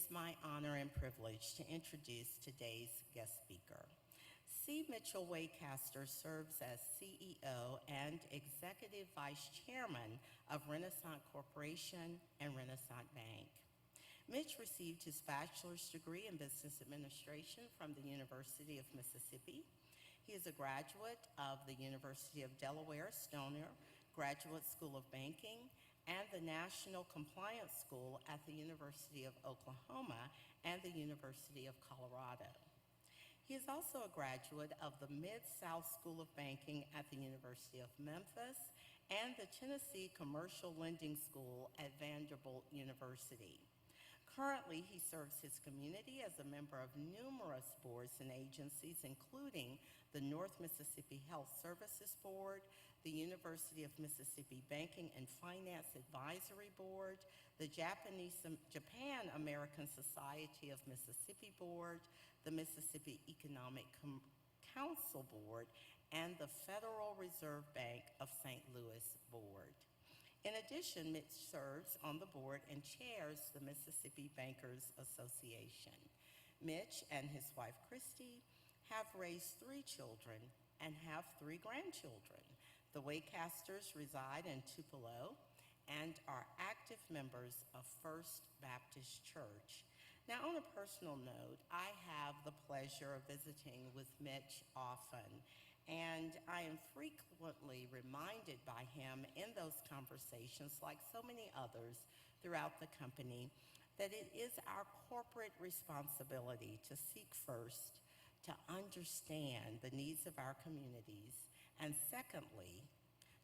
is my honor and privilege to introduce today's guest speaker. C. Mitchell Waycaster serves as CEO and Executive Vice Chairman of Renasant Corporation and Renasant Bank. Mitch received his bachelor's degree in business administration from the University of Mississippi. He is a graduate of the University of Delaware Stoner Graduate School of Banking and the National Compliance School at the University of Oklahoma and the University of Colorado. He is also a graduate of the Mid-South School of Banking at the University of Memphis and the Tennessee Commercial Lending School at Vanderbilt University. Currently, he serves his community as a member of numerous boards and agencies, including the North Mississippi Health Services Board, the University of Mississippi Banking and Finance Advisory Board, the Japan American Society of Mississippi Board, the Mississippi Economic Council Board, and the Federal Reserve Bank of St. Louis Board. In addition, Mitch serves on the board and chairs the Mississippi Bankers Association. Mitch and his wife, Christy, have raised 3 children and have 3 grandchildren. The Waycasters reside in Tupelo and are active members of First Baptist Church. Now, on a personal note, I have the pleasure of visiting with Mitch often, and I am frequently reminded by him in those conversations, like so many others throughout the company, that it is our corporate responsibility to seek first to understand the needs of our communities, and secondly,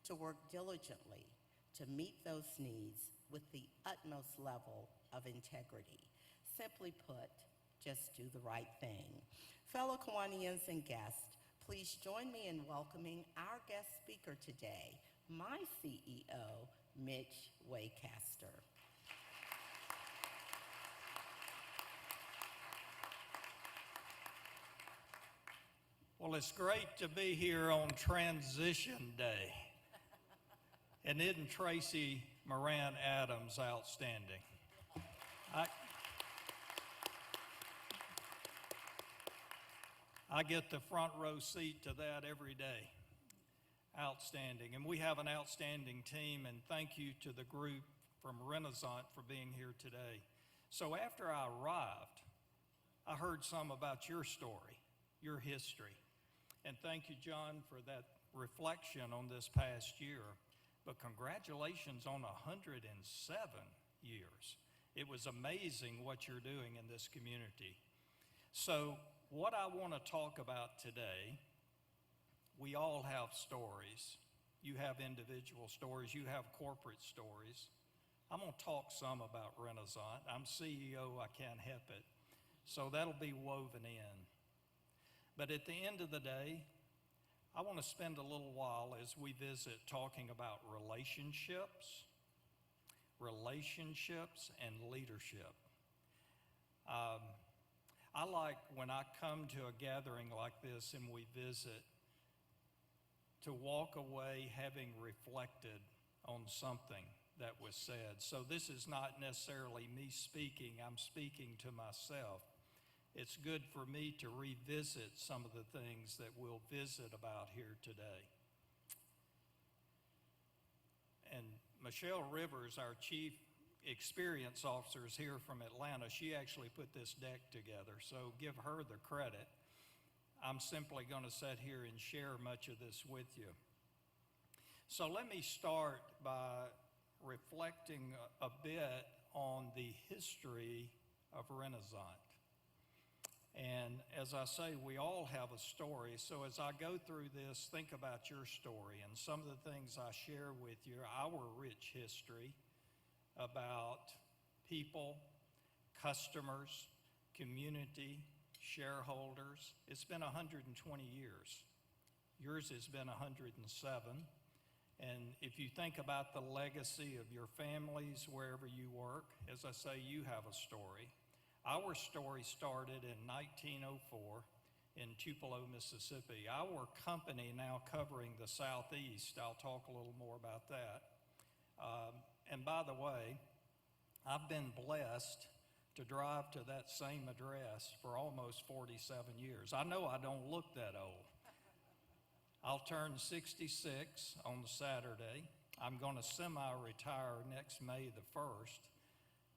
to work diligently to meet those needs with the utmost level of integrity. Simply put, just do the right thing. Fellow Kiwanians and guests, please join me in welcoming our guest speaker today, my CEO, Mitch Waycaster. Well, it's great to be here on Transition Day. And isn't Tracy Moran Adams outstanding? I get the front row seat to that every day. Outstanding. And we have an outstanding team, and thank you to the group from Renasant for being here today. So after I arrived, I heard some about your story, your history. And thank you, John, for that reflection on this past year. But congratulations on 107 years. It was amazing what you're doing in this community. So what I want to talk about today, we all have stories. You have individual stories, you have corporate stories. I'm going to talk some about Renasant. I'm CEO, I can't help it. So that'll be woven in. But at the end of the day, I want to spend a little while as we visit talking about relationships and leadership. I like when I come to a gathering like this and we visit to walk away having reflected on something that was said. So this is not necessarily me speaking, I'm speaking to myself. It's good for me to revisit some of the things that we'll visit about here today. And Michelle Rivers, our Chief Experience Officer, is here from Atlanta. She actually put this deck together, so give her the credit. I'm simply going to sit here and share much of this with you. So let me start by reflecting a bit on the history of Renasant. And as I say, we all have a story. So as I go through this, think about your story and some of the things I share with you, our rich history about people, customers, community, shareholders. It's been 120 years. Yours has been 107. And if you think about the legacy of your families, wherever you work, as I say, you have a story. Our story started in 1904 in Tupelo, Mississippi. Our company now covering the Southeast, I'll talk a little more about that. And by the way, I've been blessed to drive to that same address for almost 47 years. I know I don't look that old. I'll turn 66 on Saturday. I'm going to semi-retire next May the 1st,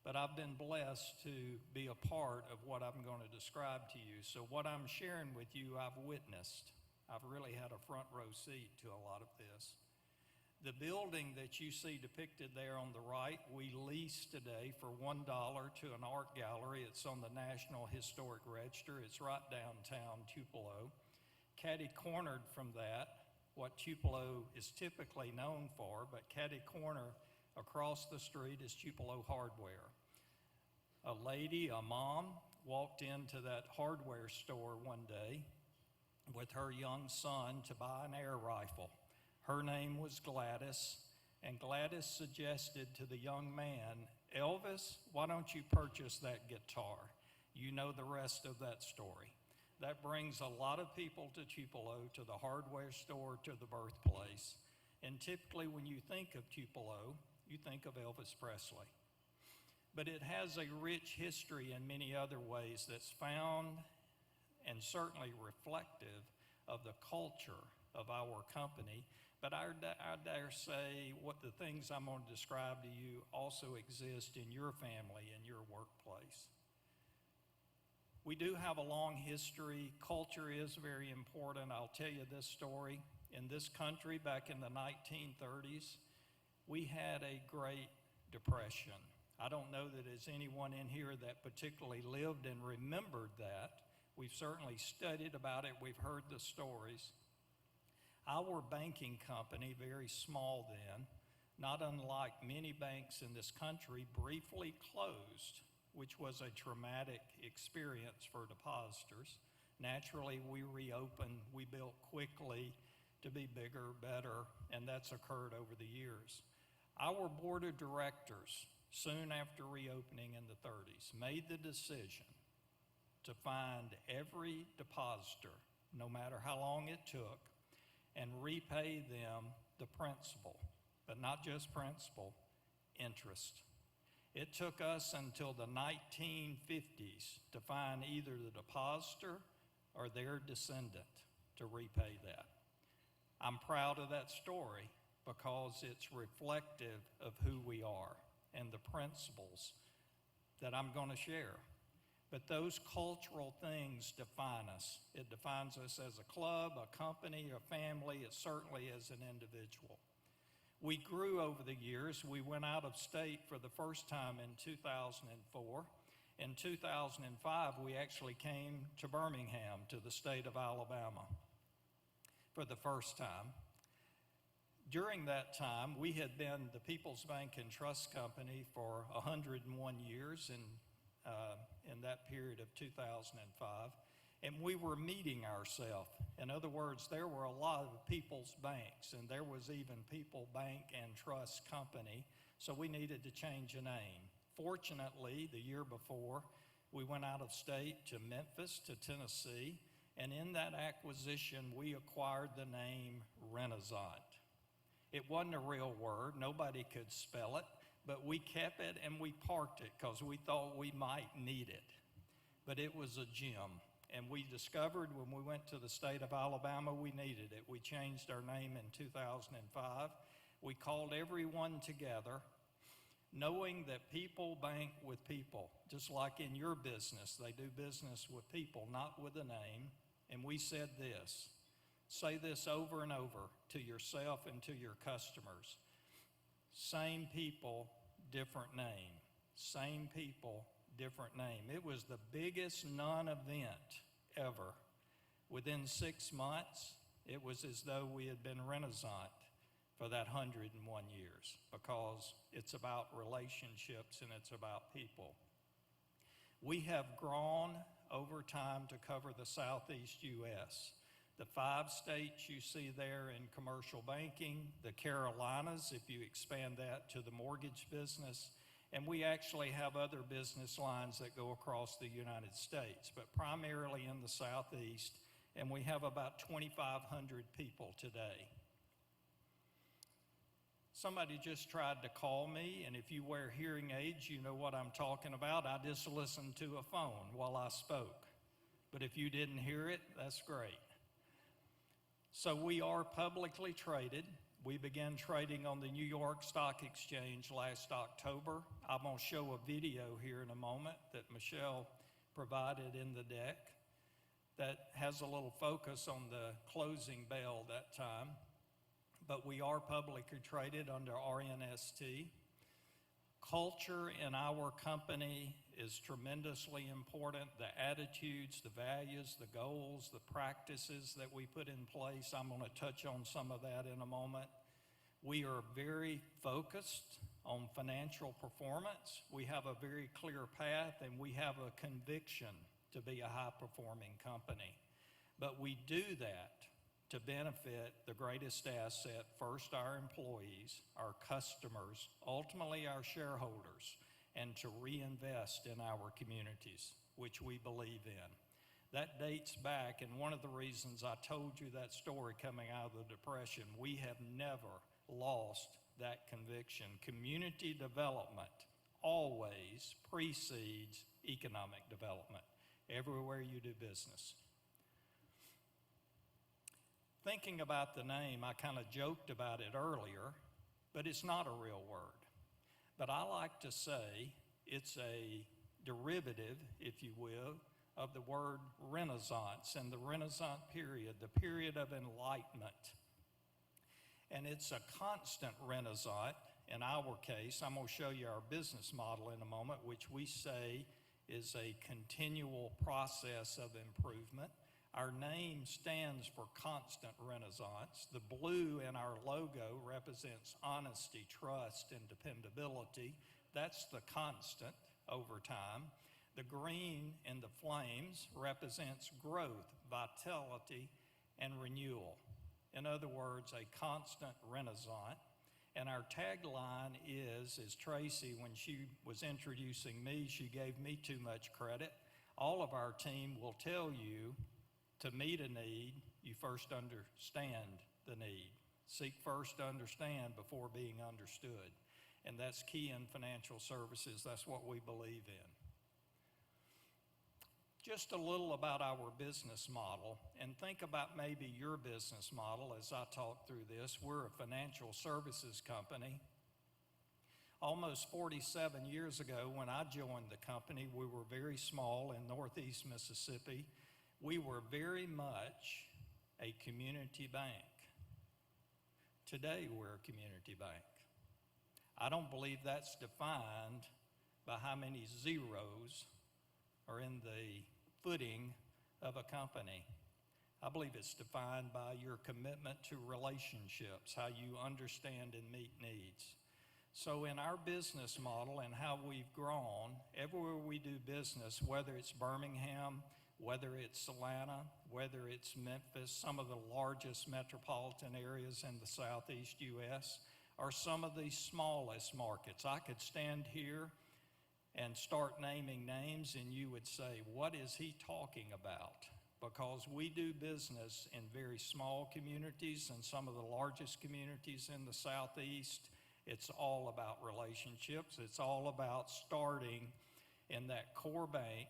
but I've been blessed to be a part of what I'm going to describe to you. So what I'm sharing with you, I've witnessed. I've really had a front row seat to a lot of this. The building that you see depicted there on the right, we lease today for $1 to an art gallery. It's on the National Historic Register. It's right downtown Tupelo. Catty-cornered from that, what Tupelo is typically known for, but catty-corner across the street is Tupelo Hardware. A lady, a mom, walked into that hardware store one day with her young son to buy an air rifle. Her name was Gladys, and Gladys suggested to the young man, Elvis, why don't you purchase that guitar? You know the rest of that story. That brings a lot of people to Tupelo, to the hardware store, to the birthplace. And typically when you think of Tupelo, you think of Elvis Presley. But it has a rich history in many other ways that's found and certainly reflective of the culture of our company. But I dare say what the things I'm going to describe to you also exist in your family, in your workplace. We do have a long history. Culture is very important. I'll tell you this story. In this country, back in the 1930s, we had a Great Depression. I don't know that there's anyone in here that particularly lived and remembered that. We've certainly studied about it. We've heard the stories. Our banking company, very small then, not unlike many banks in this country, briefly closed, which was a traumatic experience for depositors. Naturally, we reopened, we built quickly to be bigger, better, and that's occurred over the years. Our board of directors, soon after reopening in the 30s, made the decision to find every depositor, no matter how long it took, and repay them the principal, but not just principal, interest. It took us until the 1950s to find either the depositor or their descendant to repay that. I'm proud of that story because it's reflective of who we are and the principles that I'm going to share. But those cultural things define us. It defines us as a club, a company, a family, it certainly as an individual. We grew over the years. We went out of state for the first time in 2004. In 2005, we actually came to Birmingham, to the state of Alabama, for the first time. During that time, we had been the People's Bank and Trust Company for 101 years in that period of 2005, and we were meeting ourselves. In other words, there were a lot of People's Banks, and there was even People Bank and Trust Company, so we needed to change a name. Fortunately, the year before, we went out of state to Memphis, to Tennessee, and in that acquisition, we acquired the name Renasant. It wasn't a real word, nobody could spell it, but we kept it and we parked it because we thought we might need it. But it was a gem, and we discovered when we went to the state of Alabama we needed it. We changed our name in 2005. We called everyone together, knowing that people bank with people, just like in your business. They do business with people, not with a name. And we said this, say this over and over to yourself and to your customers. Same people, different name. Same people, different name. It was the biggest non-event ever. Within 6 months, it was as though we had been Renasant for that 101 years, because it's about relationships and it's about people. We have grown over time to cover the Southeast U.S. The 5 states you see there in commercial banking, the Carolinas, if you expand that to the mortgage business, and we actually have other business lines that go across the United States, but primarily in the Southeast, and we have about 2,500 people today. Somebody just tried to call me, and if you wear hearing aids, you know what I'm talking about. I just listened to a phone while I spoke. But if you didn't hear it, that's great. So we are publicly traded. We began trading on the New York Stock Exchange last October. I'm going to show a video here in a moment that Michelle provided in the deck that has a little focus on the closing bell that time. But we are publicly traded under RNST. Culture in our company is tremendously important. The attitudes, the values, the goals, the practices that we put in place. I'm going to touch on some of that in a moment. We are very focused on financial performance. We have a very clear path, and we have a conviction to be a high-performing company. But we do that to benefit the greatest asset, first our employees, our customers, ultimately our shareholders, and to reinvest in our communities, which we believe in. That dates back, and one of the reasons I told you that story coming out of the Depression, we have never lost that conviction. Community development always precedes economic development, everywhere you do business. Thinking about the name, I kind of joked about it earlier, but it's not a real word. But I like to say it's a derivative, if you will, of the word Renaissance and the Renaissance period, the period of enlightenment. And it's a constant Renaissance. In our case, I'm going to show you our business model in a moment, which we say is a continual process of improvement. Our name stands for constant renaissance. The blue in our logo represents honesty, trust, and dependability. That's the constant over time. The green in the flames represents growth, vitality, and renewal. In other words, a constant renaissance. And our tagline is Tracy, when she was introducing me, she gave me too much credit. All of our team will tell you, to meet a need, you first understand the need. Seek first to understand before being understood. And that's key in financial services. That's what we believe in. Just a little about our business model, and think about maybe your business model as I talk through this. We're a financial services company. Almost 47 years ago, when I joined the company, we were very small in Northeast Mississippi. We were very much a community bank. Today, we're a community bank. I don't believe that's defined by how many zeros are in the footing of a company. I believe it's defined by your commitment to relationships, how you understand and meet needs. So in our business model and how we've grown, everywhere we do business, whether it's Birmingham, whether it's Atlanta, whether it's Memphis, some of the largest metropolitan areas in the Southeast U.S., or some of the smallest markets. I could stand here and start naming names and you would say, what is he talking about? Because we do business in very small communities and some of the largest communities in the Southeast. It's all about relationships. It's all about starting in that core bank.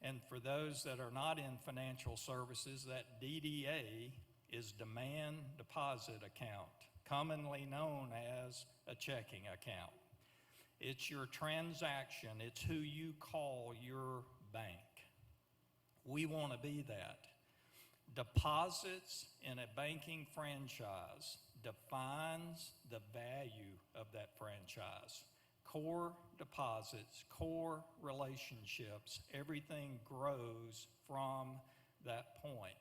And for those that are not in financial services, that DDA is demand deposit account, commonly known as a checking account. It's your transaction. It's who you call your bank. We want to be that. Deposits in a banking franchise defines the value of that franchise. Core deposits, core relationships, everything grows from that point.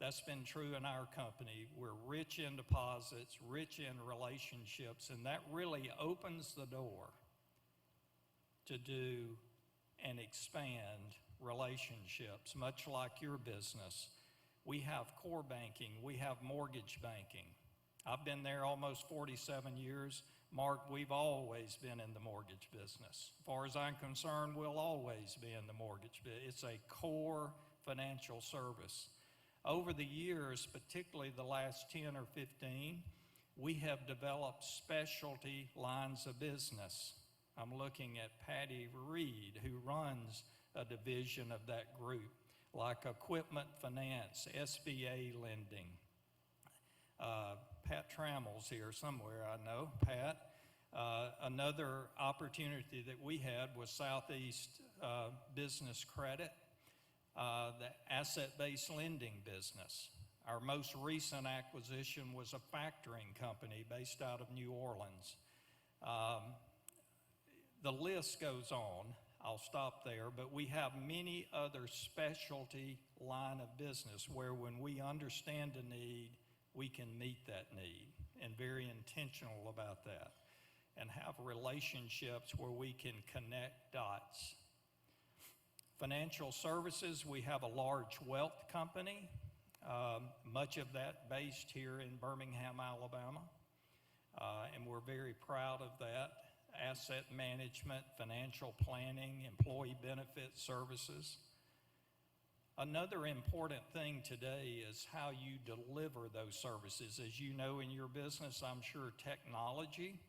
That's been true in our company. We're rich in deposits, rich in relationships, and that really opens the door to do and expand relationships, much like your business. We have core banking, we have mortgage banking. I've been there almost 47 years. Mark, we've always been in the mortgage business. As far as I'm concerned, we'll always be in the mortgage business. It's a core financial service. Over the years, particularly the last 10 or 15, We have developed specialty lines of business. I'm looking at Patty Reed, who runs a division of that group, like equipment finance, SBA lending. Pat Trammell's here somewhere, I know, Pat. Another opportunity that we had was Southeast Business Credit, the asset-based lending business. Our most recent acquisition was a factoring company based out of New Orleans. The list goes on. I'll stop there, but we have many other specialty line of business where when we understand a need, we can meet that need, and very intentional about that, and have relationships where we can connect dots. Financial services, we have a large wealth company, much of that based here in Birmingham, Alabama, and we're very proud of that. Asset management, financial planning, employee benefit services. Another important thing today is how you deliver those services. As you know in your business, I'm sure technology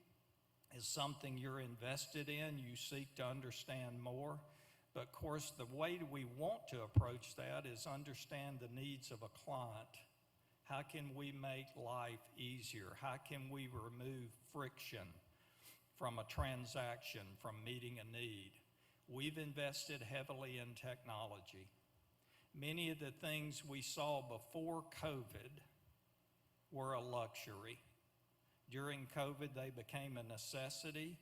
is something you're invested in, you seek to understand more. But of course, the way we want to approach that is understand the needs of a client. How can we make life easier? How can we remove friction from a transaction, from meeting a need? We've invested heavily in technology. Many of the things we saw before COVID were a luxury. During COVID, they became a necessity.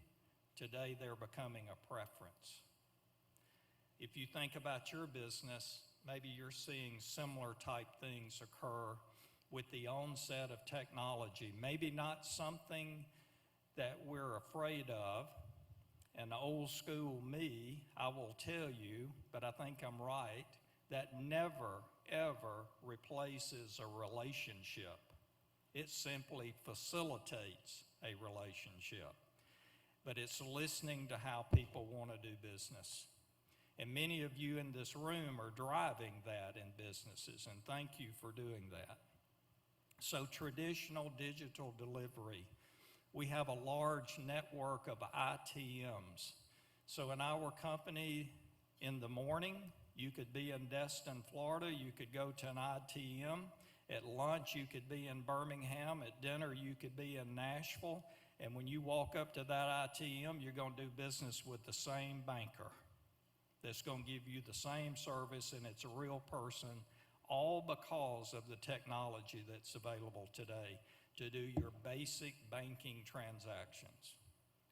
Today, they're becoming a preference. If you think about your business, maybe you're seeing similar type things occur with the onset of technology. Maybe not something that we're afraid of. And old school me, I will tell you, but I think I'm right, that never, ever replaces a relationship. It simply facilitates a relationship. But it's listening to how people want to do business. And many of you in this room are driving that in businesses, and thank you for doing that. So traditional digital delivery. We have a large network of ITMs. So in our company, in the morning, you could be in Destin, Florida, you could go to an ITM. At lunch, you could be in Birmingham. At dinner, you could be in Nashville. And when you walk up to that ITM, you're going to do business with the same banker that's going to give you the same service, and it's a real person, all because of the technology that's available today to do your basic banking transactions.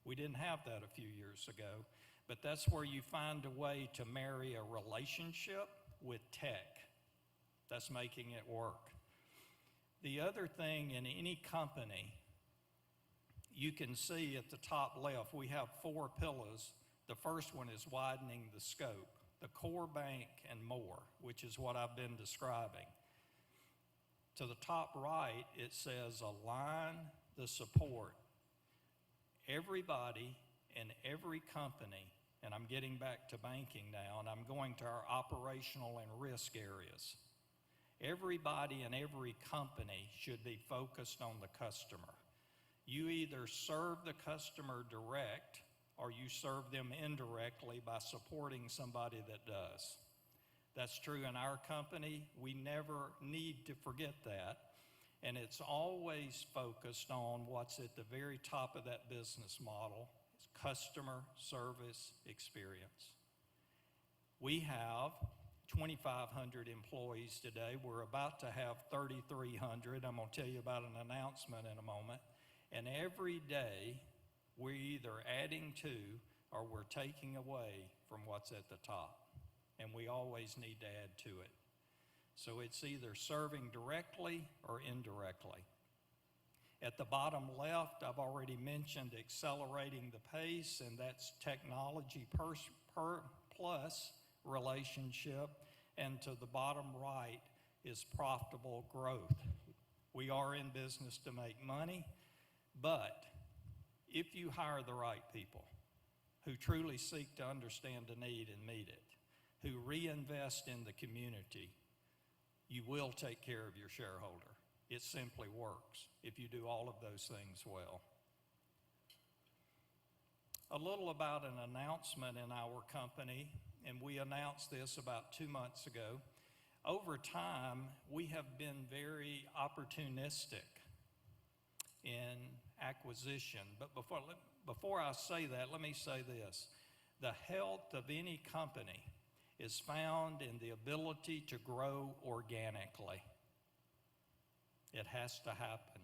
We didn't have that a few years ago, but that's where you find a way to marry a relationship with tech. That's making it work. The other thing in any company, you can see at the top left, we have 4 pillars. The first one is widening the scope, the core bank and more, which is what I've been describing. To the top right, it says align the support. Everybody in every company, and I'm getting back to banking now, and I'm going to our operational and risk areas. Everybody in every company should be focused on the customer. You either serve the customer direct or you serve them indirectly by supporting somebody that does. That's true in our company. We never need to forget that. And it's always focused on what's at the very top of that business model, is customer service experience. We have 2,500 employees today. We're about to have 3,300. I'm going to tell you about an announcement in a moment. And every day, we're either adding to or we're taking away from what's at the top. And we always need to add to it. So it's either serving directly or indirectly. At the bottom left, I've already mentioned accelerating the pace, and that's technology plus relationship. And to the bottom right is profitable growth. We are in business to make money, but if you hire the right people who truly seek to understand the need and meet it, who reinvest in the community, you will take care of your shareholder. It simply works if you do all of those things well. A little about an announcement in our company, and we announced this about 2 months ago. Over time, we have been very opportunistic in acquisition. But before I say that, let me say this. The health of any company is found in the ability to grow organically. It has to happen.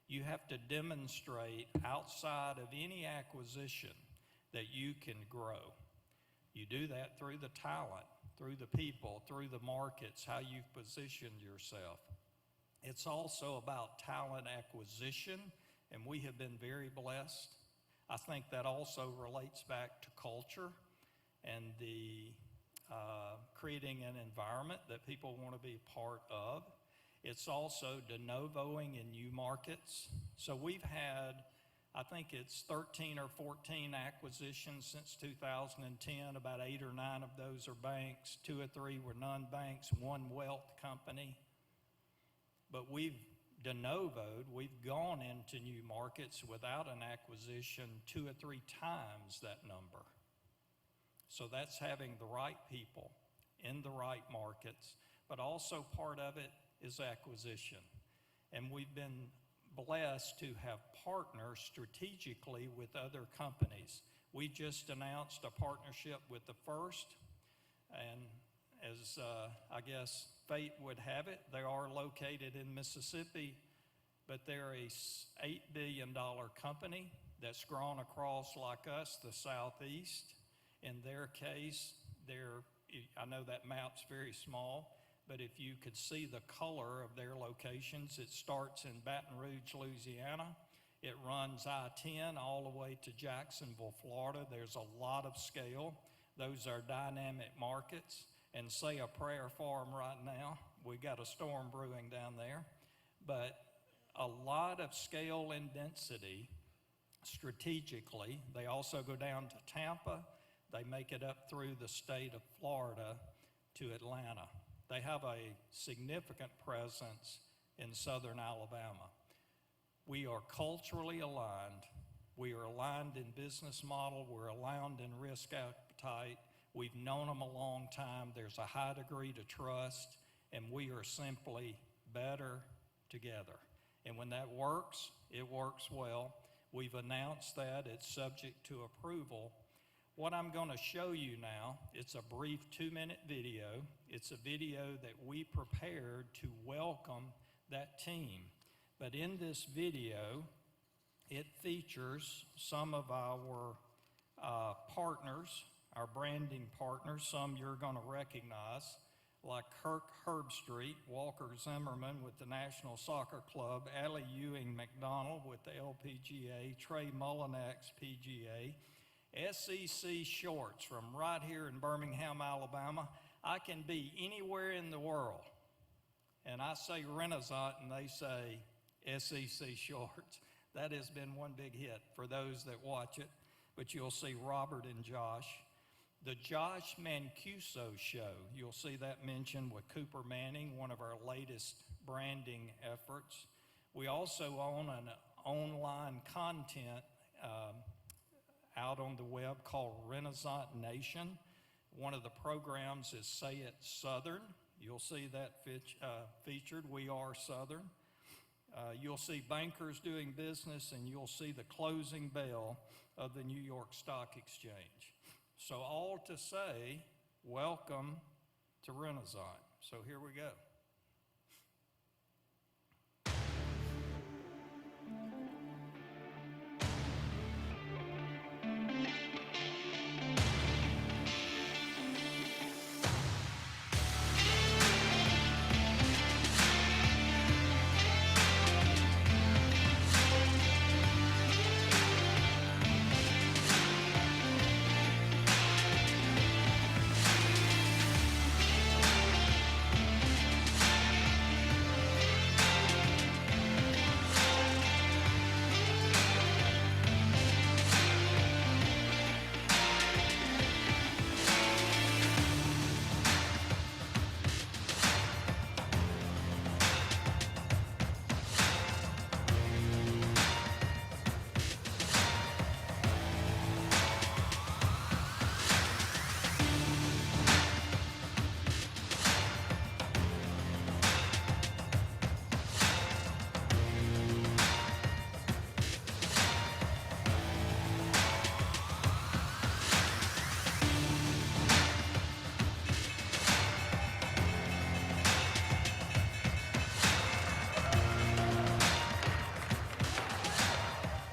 You have to demonstrate outside of any acquisition that you can grow. You do that through the talent, through the people, through the markets, how you've positioned yourself. It's also about talent acquisition, and we have been very blessed. I think that also relates back to culture and the creating an environment that people want to be part of. It's also de novoing in new markets. So we've had, I think it's 13 or 14 acquisitions since 2010. About 8 or 9 of those are banks. 2 or 3 were non-banks, 1 wealth company. But we've de novoed, we've gone into new markets without an acquisition 2 or 3 times that number. So that's having the right people in the right markets, but also part of it is acquisition. And we've been blessed to have partners strategically with other companies. We just announced a partnership with the First, and as I guess fate would have it, they are located in Mississippi, but they're a $8 billion company that's grown across, like us, the Southeast. In their case, I know that map's very small, but if you could see the color of their locations, it starts in Baton Rouge, Louisiana. It runs I-10 all the way to Jacksonville, Florida. There's a lot of scale. Those are dynamic markets. And say a prayer for them right now. We got a storm brewing down there. But a lot of scale and density strategically. They also go down to Tampa. They make it up through the state of Florida to Atlanta. They have a significant presence in southern Alabama. We are culturally aligned. We are aligned in business model. We're aligned in risk appetite. We've known them a long time. There's a high degree to trust, and we are simply better together. And when that works, it works well. We've announced that. It's subject to approval. What I'm going to show you now, it's a brief 2-minute video. It's a video that we prepared to welcome that team. But in this video, it features some of our partners, our branding partners, some you're going to recognize, like Kirk Herbstreit, Walker Zimmerman with the National Soccer Club, Allie Ewing McDonald with the LPGA, Trey Mullinax PGA, SEC Shorts from right here in Birmingham, Alabama. I can be anywhere in the world, and I say Renasant, and they say SEC Shorts. That has been one big hit for those that watch it, but you'll see Robert and Josh. The Josh Mancuso Show, you'll see that mentioned with Cooper Manning, one of our latest branding efforts. We also own an online content out on the web called Renasant Nation. One of the programs is Say It Southern. You'll see that featured. We are Southern. You'll see bankers doing business, and you'll see the closing bell of the New York Stock Exchange. So all to say, welcome to Renasant. So here we go.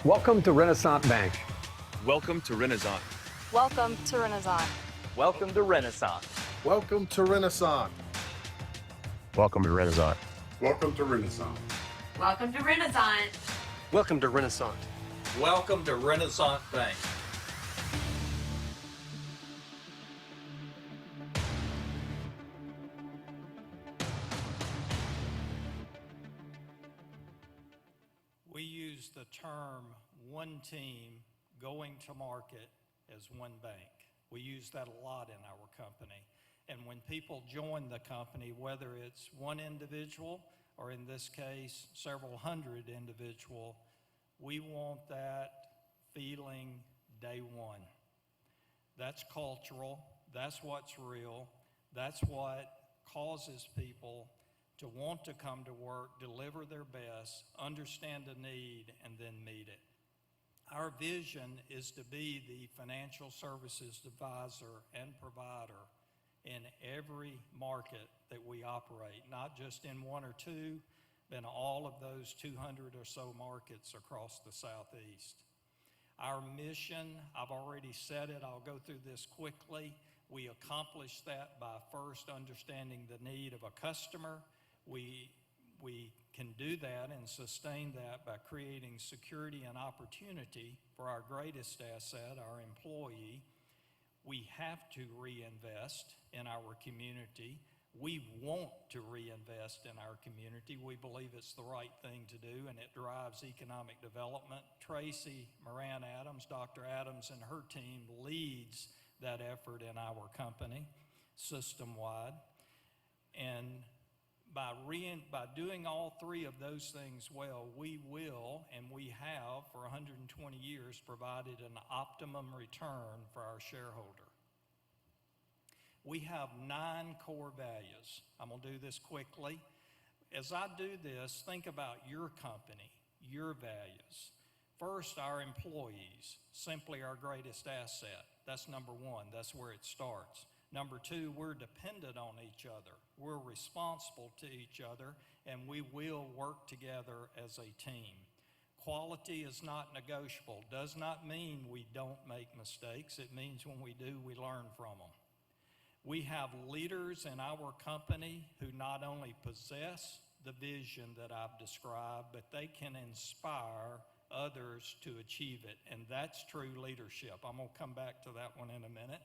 Welcome to Renasant Bank. Welcome to Renasant. Welcome to Renasant. Welcome to Renasant. Welcome to Renasant. Welcome to Renasant. Welcome to Renasant. Welcome to Renasant. Welcome to Renasant. Welcome to Renasant Bank. We use the term one team going to market as one bank. We use that a lot in our company. And when people join the company, whether it's one individual or in this case, several hundred individual, we want that feeling day one. That's cultural, that's what's real, that's what causes people to want to come to work, deliver their best, understand the need, and then meet it. Our vision is to be the financial services advisor and provider in every market that we operate, not just in one or two, but in all of those 200 or so markets across the Southeast. Our mission, I've already said it, I'll go through this quickly. We accomplish that by first understanding the need of a customer. We can do that and sustain that by creating security and opportunity for our greatest asset, our employee. We have to reinvest in our community. We want to reinvest in our community. We believe it's the right thing to do, and it drives economic development. Tracy Moran Adams, Dr. Adams, and her team leads that effort in our company system-wide. And by doing all three of those things well, we will, and we have for 120 years, provided an optimum return for our shareholder. We have 9 core values. I'm gonna do this quickly. As I do this, think about your company, your values. First, our employees, simply our greatest asset. That's number one, that's where it starts. Number 2, we're dependent on each other. We're responsible to each other, and we will work together as a team. Quality is not negotiable. Does not mean we don't make mistakes. It means when we do, we learn from them. We have leaders in our company who not only possess the vision that I've described, but they can inspire others to achieve it, and that's true leadership. I'm gonna come back to that one in a minute.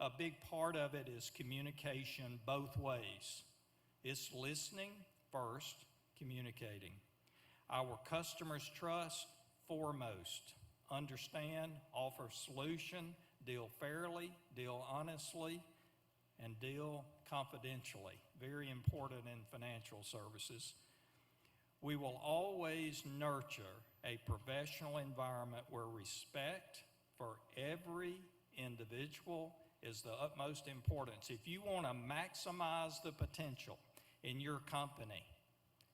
A big part of it is communication both ways. It's listening first, communicating. Our customers trust foremost. Understand, offer solution, deal fairly, deal honestly, and deal confidentially. Very important in financial services. We will always nurture a professional environment where respect for every individual is the utmost importance. If you want to maximize the potential in your company,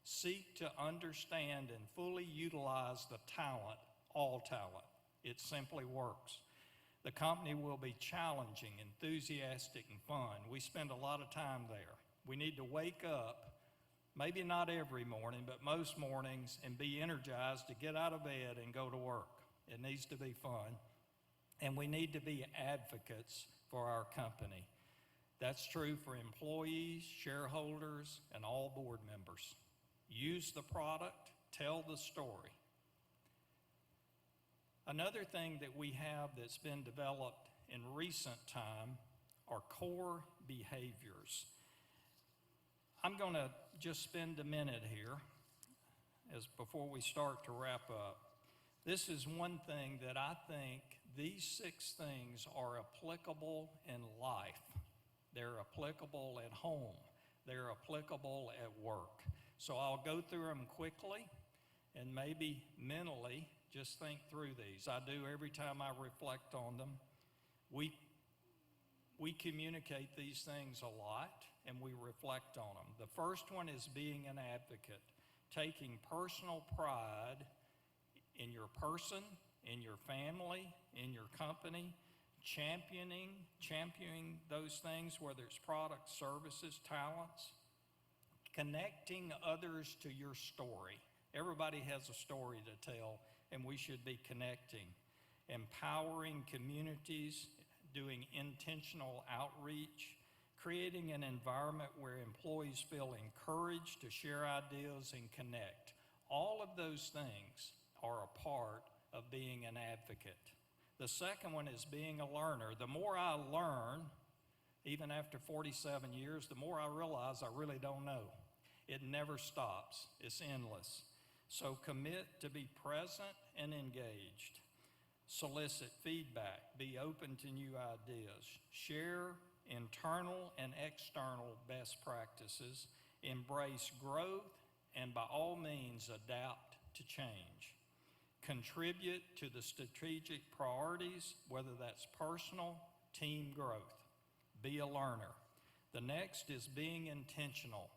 seek to understand and fully utilize the talent, all talent. It simply works. The company will be challenging, enthusiastic, and fun. We spend a lot of time there. We need to wake up, maybe not every morning, but most mornings, and be energized to get out of bed and go to work. It needs to be fun. And we need to be advocates for our company. That's true for employees, shareholders, and all board members. Use the product, tell the story. Another thing that we have that's been developed in recent time are core behaviors. I'm gonna just spend a minute here before we start to wrap up. This is one thing that I think these 6 things are applicable in life. They're applicable at home. They're applicable at work. So I'll go through them quickly and maybe mentally just think through these. I do every time I reflect on them. We communicate these things a lot and we reflect on them. The first one is being an advocate, taking personal pride in your person, in your family, in your company, championing those things, whether it's products, services, talents, connecting others to your story. Everybody has a story to tell, and we should be connecting, empowering communities, doing intentional outreach, creating an environment where employees feel encouraged to share ideas and connect. All of those things are a part of being an advocate. The second one is being a learner. The more I learn, even after 47 years, the more I realize I really don't know. It never stops. It's endless. So commit to be present and engaged. Solicit feedback. Be open to new ideas. Share internal and external best practices. Embrace growth, and by all means, adapt to change. Contribute to the strategic priorities, whether that's personal, team growth. Be a learner. The next is being intentional.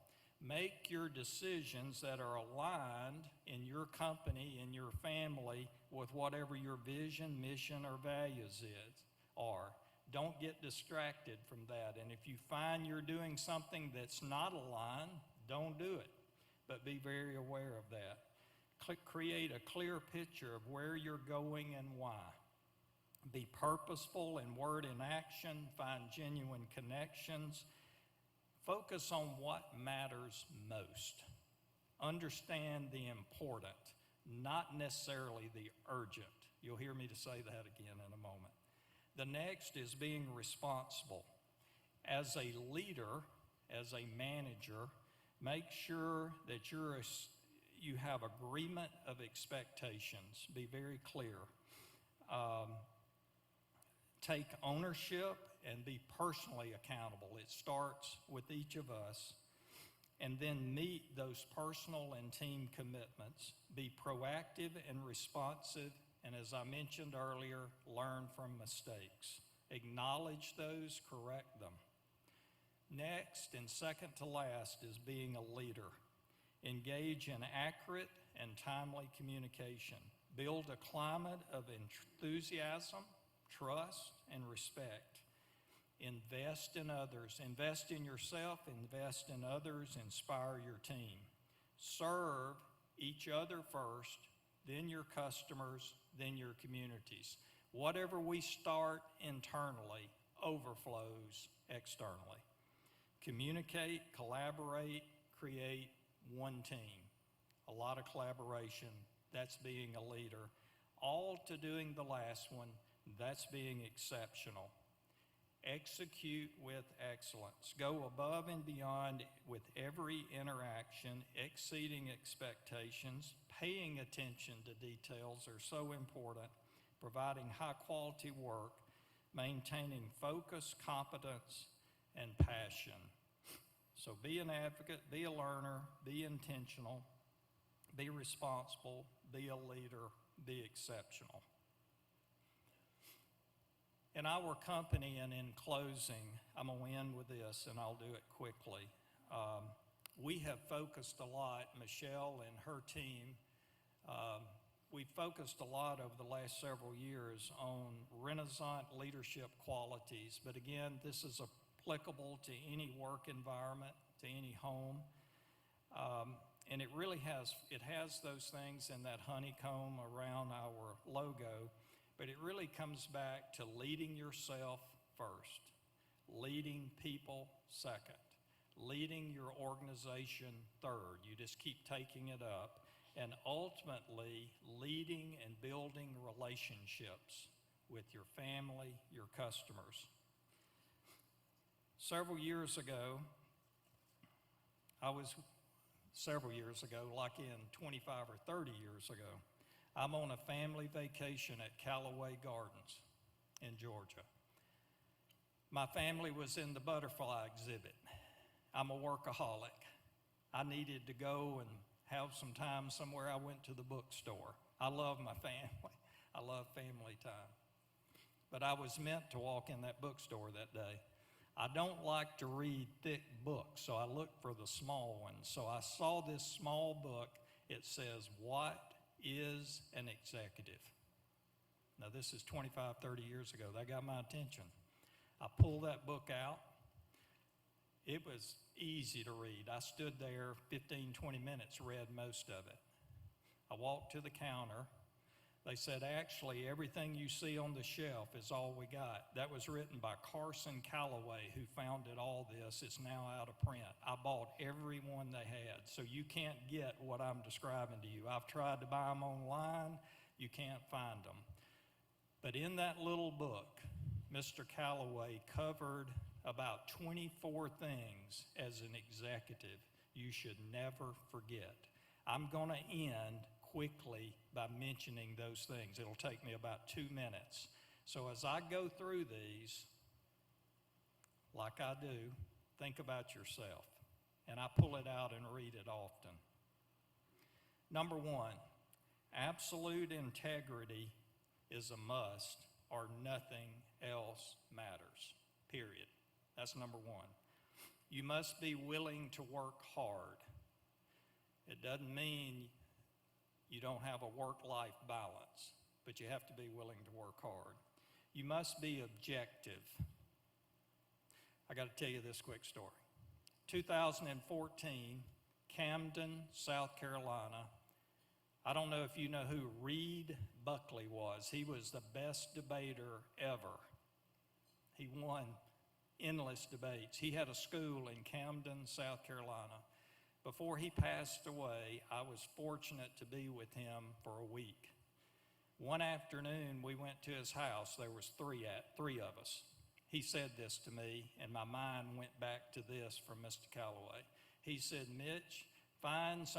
Make your decisions that are aligned in your company, in your family, with whatever your vision, mission, or values are. Don't get distracted from that. And if you find you're doing something that's not aligned, don't do it. But be very aware of that. Create a clear picture of where you're going and why. Be purposeful in word and action. Find genuine connections. Focus on what matters most. Understand the important, not necessarily the urgent. You'll hear me to say that again in a moment. The next is being responsible. As a leader, as a manager, make sure that you have agreement of expectations. Be very clear. Take ownership and be personally accountable. It starts with each of us. And then meet those personal and team commitments. Be proactive and responsive. And as I mentioned earlier, learn from mistakes. Acknowledge those, correct them. Next, and second to last, is being a leader. Engage in accurate and timely communication. Build a climate of enthusiasm, trust, and respect. Invest in others. Invest in yourself, invest in others, inspire your team. Serve each other first, then your customers, then your communities. Whatever we start internally overflows externally. Communicate, collaborate, create one team. A lot of collaboration, that's being a leader. All to doing the last one, that's being exceptional. Execute with excellence. Go above and beyond with every interaction, exceeding expectations, paying attention to details are so important, providing high quality work, maintaining focus, competence, and passion. So be an advocate, be a learner, be intentional, be responsible, be a leader, be exceptional. In our company, and in closing, I'm going to end with this, and I'll do it quickly. We have focused a lot, Michelle and her team, we've focused a lot over the last several years on Renasant leadership qualities. But again, this is applicable to any work environment, to any home. And it really has those things in that honeycomb around our logo. But it really comes back to leading yourself first, leading people second, leading your organization third. You just keep taking it up. And ultimately, leading and building relationships with your family, your customers. Several years ago, like in 25 or 30 years ago, I'm on a family vacation at Callaway Gardens in Georgia. My family was in the butterfly exhibit. I'm a workaholic. I needed to go and have some time somewhere. I went to the bookstore. I love my family. I love family time. But I was meant to walk in that bookstore that day. I don't like to read thick books, so I looked for the small ones. So I saw this small book. It says, "What is an executive?" Now this is 25, 30 years ago. That got my attention. I pulled that book out. It was easy to read. I stood there 15, 20 minutes, read most of it. I walked to the counter. They said, actually, everything you see on the shelf is all we got. That was written by Carson Calloway, who founded all this. It's now out of print. I bought every one they had, so you can't get what I'm describing to you. I've tried to buy them online. You can't find them. But in that little book, Mr. Calloway covered about 24 things as an executive you should never forget. I'm going to end quickly by mentioning those things. It'll take me about 2 minutes. So as I go through these, like I do, think about yourself. And I pull it out and read it often. Number one, absolute integrity is a must or nothing else matters, period. That's number one. You must be willing to work hard. It doesn't mean you don't have a work-life balance, but you have to be willing to work hard. You must be objective. I got to tell you this quick story. 2014, Camden, South Carolina. I don't know if you know who Reed Buckley was. He was the best debater ever. He won endless debates. He had a school in Camden, South Carolina. Before he passed away, I was fortunate to be with him for a week. One afternoon, we went to his house. There was three of us. He said this to me, and my mind went back to this from Mr. Calloway. He said, Mitch,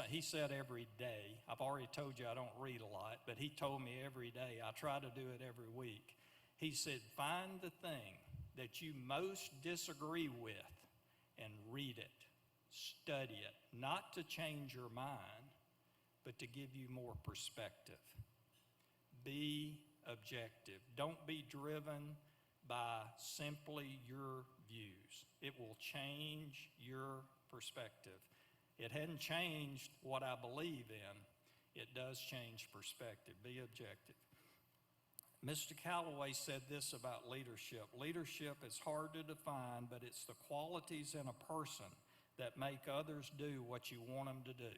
he said every day. I've already told you I don't read a lot, but he told me every day. I try to do it every week. He said, find the thing that you most disagree with and read it. Study it, not to change your mind, but to give you more perspective. Be objective. Don't be driven by simply your views. It will change your perspective. It hadn't changed what I believe in. It does change perspective. Be objective. Mr. Calloway said this about leadership. Leadership is hard to define, but it's the qualities in a person that make others do what you want them to do.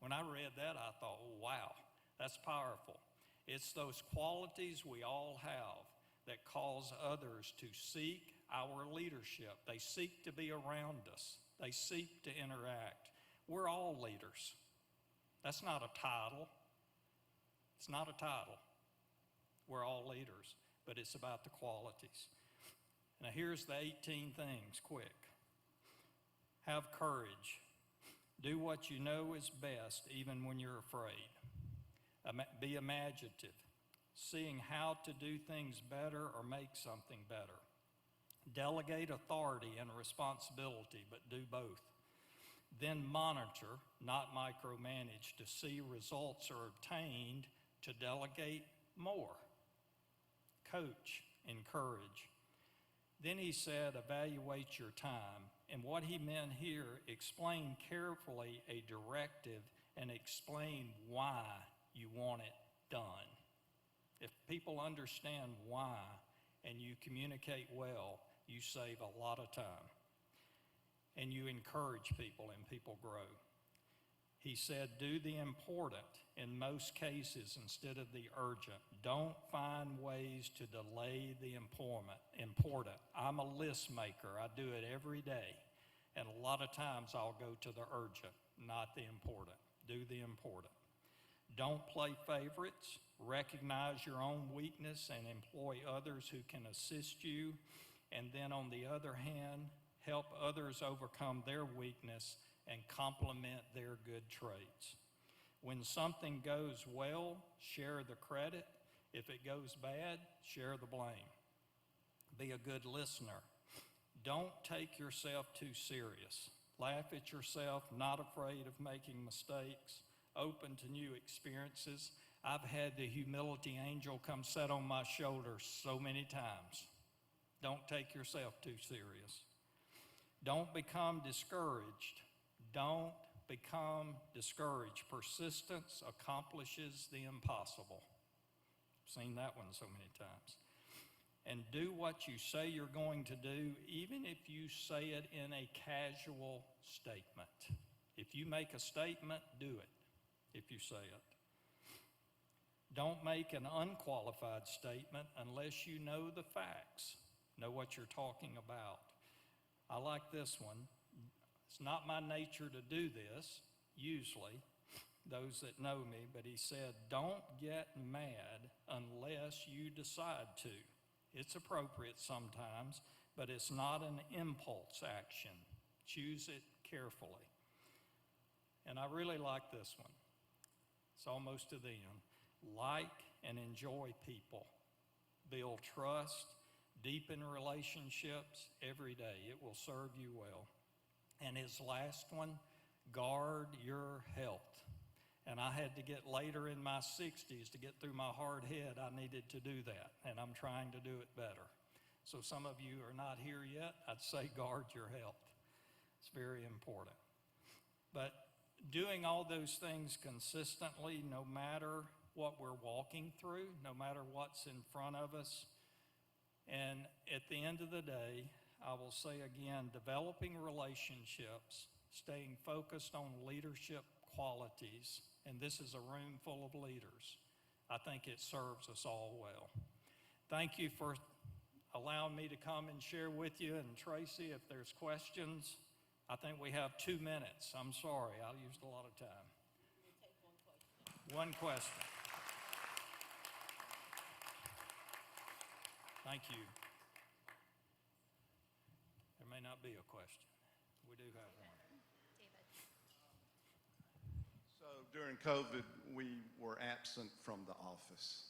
When I read that, I thought, oh, wow, that's powerful. It's those qualities we all have that cause others to seek our leadership. They seek to be around us. They seek to interact. We're all leaders. That's not a title. It's not a title. We're all leaders, but it's about the qualities. Now here's the 18 things, quick. Have courage. Do what you know is best, even when you're afraid. Be imaginative, seeing how to do things better or make something better. Delegate authority and responsibility, but do both. Then monitor, not micromanage, to see results are obtained, to delegate more. Coach, encourage. Then he said, evaluate your time. And what he meant here, explain carefully a directive and explain why you want it done. If people understand why and you communicate well, you save a lot of time. And you encourage people and people grow. He said, do the important in most cases instead of the urgent. Don't find ways to delay the important. I'm a list maker. I do it every day. And a lot of times I'll go to the urgent, not the important. Do the important. Don't play favorites. Recognize your own weakness and employ others who can assist you. And then on the other hand, help others overcome their weakness and complement their good traits. When something goes well, share the credit. If it goes bad, share the blame. Be a good listener. Don't take yourself too serious. Laugh at yourself, not afraid of making mistakes, open to new experiences. I've had the humility angel come sit on my shoulder so many times. Don't take yourself too serious. Don't become discouraged. Don't become discouraged. Persistence accomplishes the impossible. I've seen that one so many times. And do what you say you're going to do, even if you say it in a casual statement. If you make a statement, do it if you say it. Don't make an unqualified statement unless you know the facts, know what you're talking about. I like this one. It's not my nature to do this, usually, those that know me, but he said, don't get mad unless you decide to. It's appropriate sometimes, but it's not an impulse action. Choose it carefully. And I really like this one. It's almost to the end. Like and enjoy people. Build trust, deepen relationships every day. It will serve you well. And his last one, guard your health. And I had to get later in my 60s to get through my hard head. I needed to do that, and I'm trying to do it better. So some of you are not here yet. I'd say guard your health. It's very important. But doing all those things consistently, no matter what we're walking through, no matter what's in front of us. And at the end of the day, I will say again, developing relationships, staying focused on leadership qualities, and this is a room full of leaders. I think it serves us all well. Thank you for allowing me to come and share with you. And Tracy, if there's questions, I think we have 2 minutes. I'm sorry, I used a lot of time. One question. Thank you. There may not be a question. We do have one. So during COVID, we were absent from the office.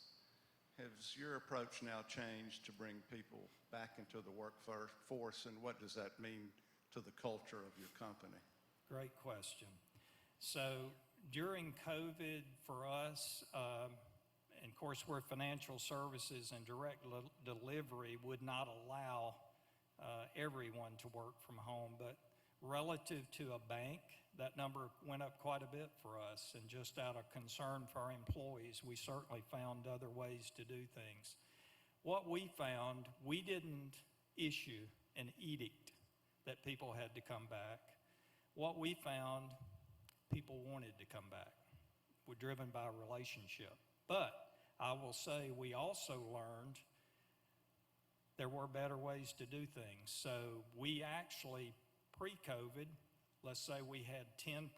Has your approach now changed to bring people back into the workforce, and what does that mean to the culture of your company? Great question. So during COVID for us, and of course we're financial services, and direct delivery would not allow everyone to work from home, but relative to a bank, that number went up quite a bit for us, and just out of concern for our employees, we certainly found other ways to do things. What we found, we didn't issue an edict that people had to come back. What we found, people wanted to come back. We're driven by a relationship. But I will say we also learned there were better ways to do things. So we actually, pre-COVID, let's say we had 10%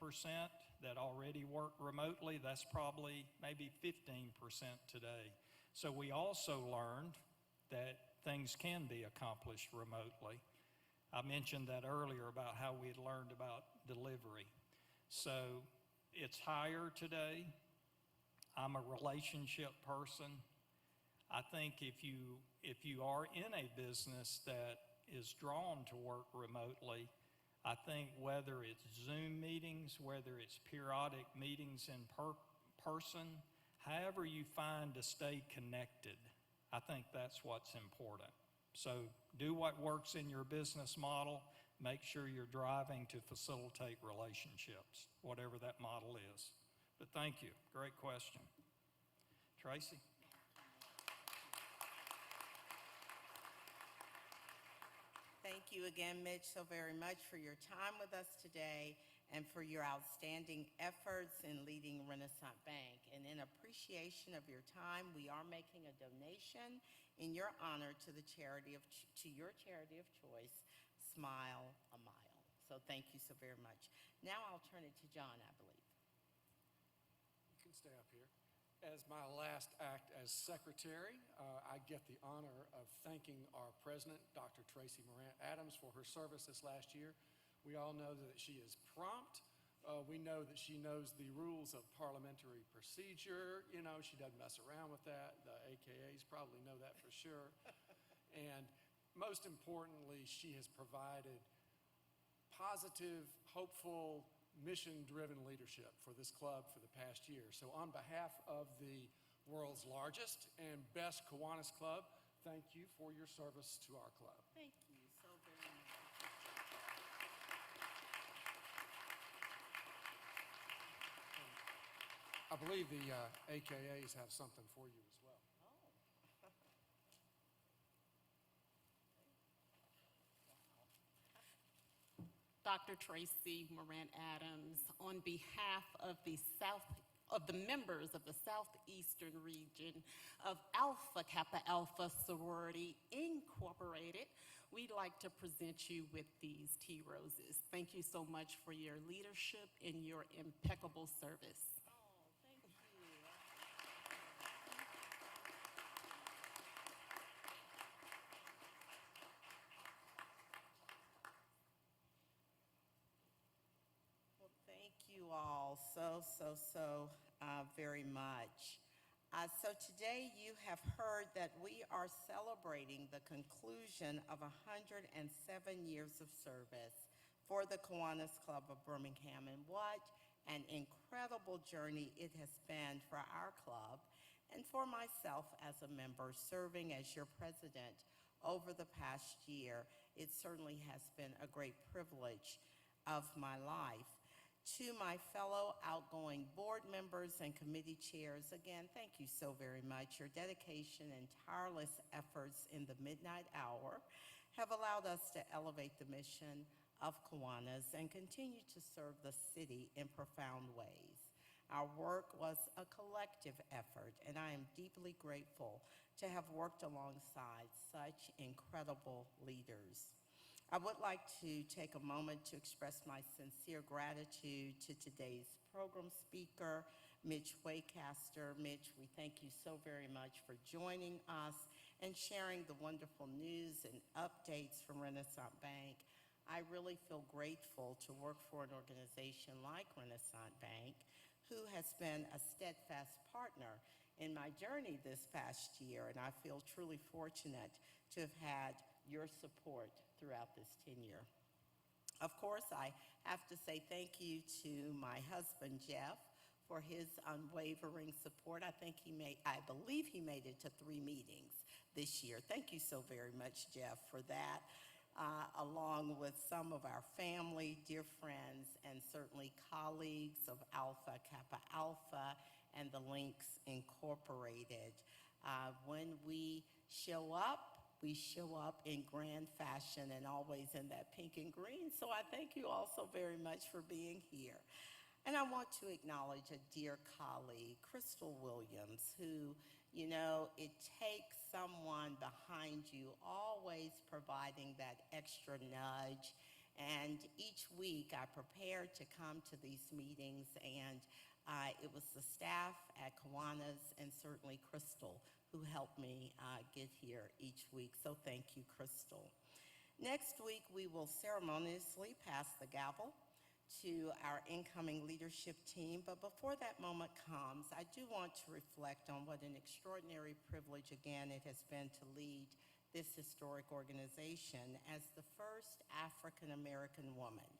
that already work remotely. That's probably maybe 15% today. So we also learned that things can be accomplished remotely. I mentioned that earlier about how we had learned about delivery. So it's higher today. I'm a relationship person. I think if you are in a business that is drawn to work remotely, I think whether it's Zoom meetings, whether it's periodic meetings in person, however you find to stay connected, I think that's what's important. So do what works in your business model. Make sure you're driving to facilitate relationships, whatever that model is. But thank you. Great question. Tracy? Thank you again, Mitch, so very much for your time with us today and for your outstanding efforts in leading Renasant Bank. And in appreciation of your time, we are making a donation in your honor to your charity of choice, Smile a Mile. So thank you so very much. Now I'll turn it to John, I believe. You can stay up here. As my last act as secretary, I get the honor of thanking our president, Dr. Tracy Morant Adams, for her service this last year. We all know that she is prompt. We know that she knows the rules of parliamentary procedure. You know, she doesn't mess around with that. The AKAs probably know that for sure. And most importantly, she has provided positive, hopeful, mission-driven leadership for this club for the past year. So on behalf of the world's largest and best Kiwanis Club, thank you for your service to our club. Thank you so very much. I believe the AKAs have something for you as well. Dr. Tracy Morant Adams, on behalf of the South of the members of the Southeastern region of Alpha Kappa Alpha Sorority Incorporated, we'd like to present you with these tea roses. Thank you so much for your leadership and your impeccable service. Well, thank you all so very much. So today you have heard that we are celebrating the conclusion of 107 years of service for the Kiwanis Club of Birmingham, and what an incredible journey it has been for our club and for myself as a member serving as your president over the past year. It certainly has been a great privilege of my life. To my fellow outgoing board members and committee chairs, again, thank you so very much. Your dedication and tireless efforts in the midnight hour have allowed us to elevate the mission of Kiwanis and continue to serve the city in profound ways. Our work was a collective effort, and I am deeply grateful to have worked alongside such incredible leaders. I would like to take a moment to express my sincere gratitude to today's program speaker, Mitch Waycaster. Mitch, we thank you so very much for joining us and sharing the wonderful news and updates from Renasant Bank. I really feel grateful to work for an organization like Renasant Bank, who has been a steadfast partner in my journey this past year, and I feel truly fortunate to have had your support throughout this tenure. Of course, I have to say thank you to my husband, Jeff, for his unwavering support. I believe he made it to 3 meetings this year. Thank you so very much, Jeff, for that, along with some of our family, dear friends, and certainly colleagues of Alpha Kappa Alpha and the Links Incorporated. When we show up in grand fashion and always in that pink and green. So I thank you all so very much for being here. And I want to acknowledge a dear colleague, Crystal Williams, who, it takes someone behind you always providing that extra nudge. And each week I prepared to come to these meetings, and it was the staff at Kiwanis and certainly Crystal who helped me get here each week. So thank you, Crystal. Next week, we will ceremoniously pass the gavel to our incoming leadership team. But before that moment comes, I do want to reflect on what an extraordinary privilege, again, it has been to lead this historic organization as the first African-American woman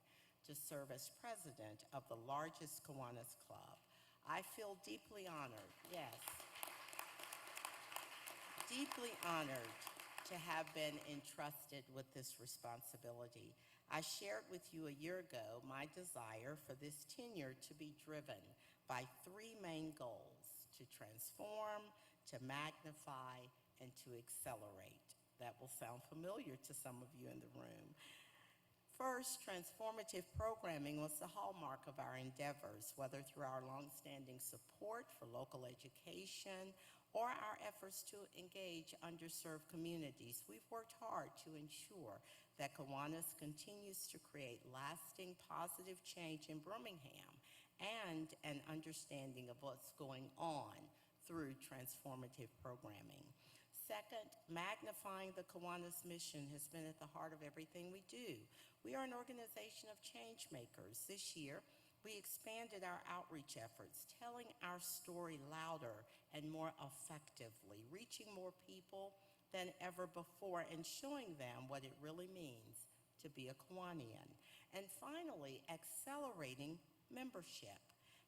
to serve as president of the largest Kiwanis club. I feel deeply honored, yes, deeply honored to have been entrusted with this responsibility. I shared with you a year ago my desire for this tenure to be driven by 3 main goals: to transform, to magnify, and to accelerate. That will sound familiar to some of you in the room. First, transformative programming was the hallmark of our endeavors, whether through our longstanding support for local education or our efforts to engage underserved communities. We've worked hard to ensure that Kiwanis continues to create lasting positive change in Birmingham and an understanding of what's going on through transformative programming. Second, magnifying the Kiwanis mission has been at the heart of everything we do. We are an organization of change makers. This year, we expanded our outreach efforts, telling our story louder and more effectively, reaching more people than ever before and showing them what it really means to be a Kiwanian. And finally, accelerating membership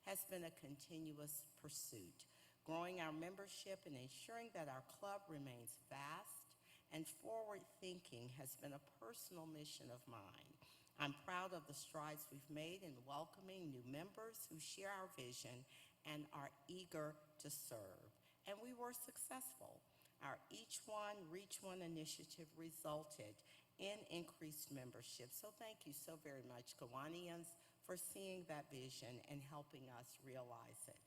has been a continuous pursuit. Growing our membership and ensuring that our club remains vast and forward-thinking has been a personal mission of mine. I'm proud of the strides we've made in welcoming new members who share our vision and are eager to serve. And we were successful. Our Each One, Reach One initiative resulted in increased membership. So thank you so very much, Kiwanians, for seeing that vision and helping us realize it.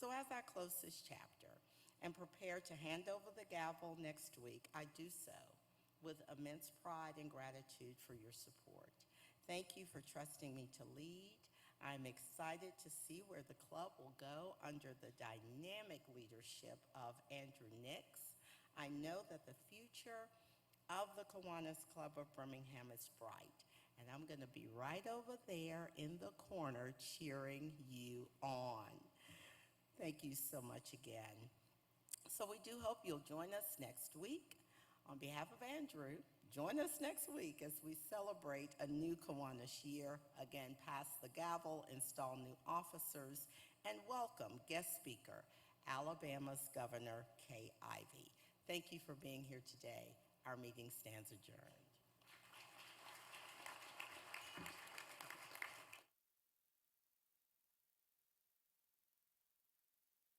So as I close this chapter and prepare to hand over the gavel next week, I do so with immense pride and gratitude for your support. Thank you for trusting me to lead. I'm excited to see where the club will go under the dynamic leadership of Andrew Nix. I know that the future of the Kiwanis Club of Birmingham is bright, and I'm going to be right over there in the corner cheering you on. Thank you so much again. So we do hope you'll join us next week. On behalf of Andrew, join us next week as we celebrate a new Kiwanis year. Again, pass the gavel, install new officers, and welcome guest speaker, Alabama's Governor Kay Ivey. Thank you for being here today. Our meeting stands adjourned.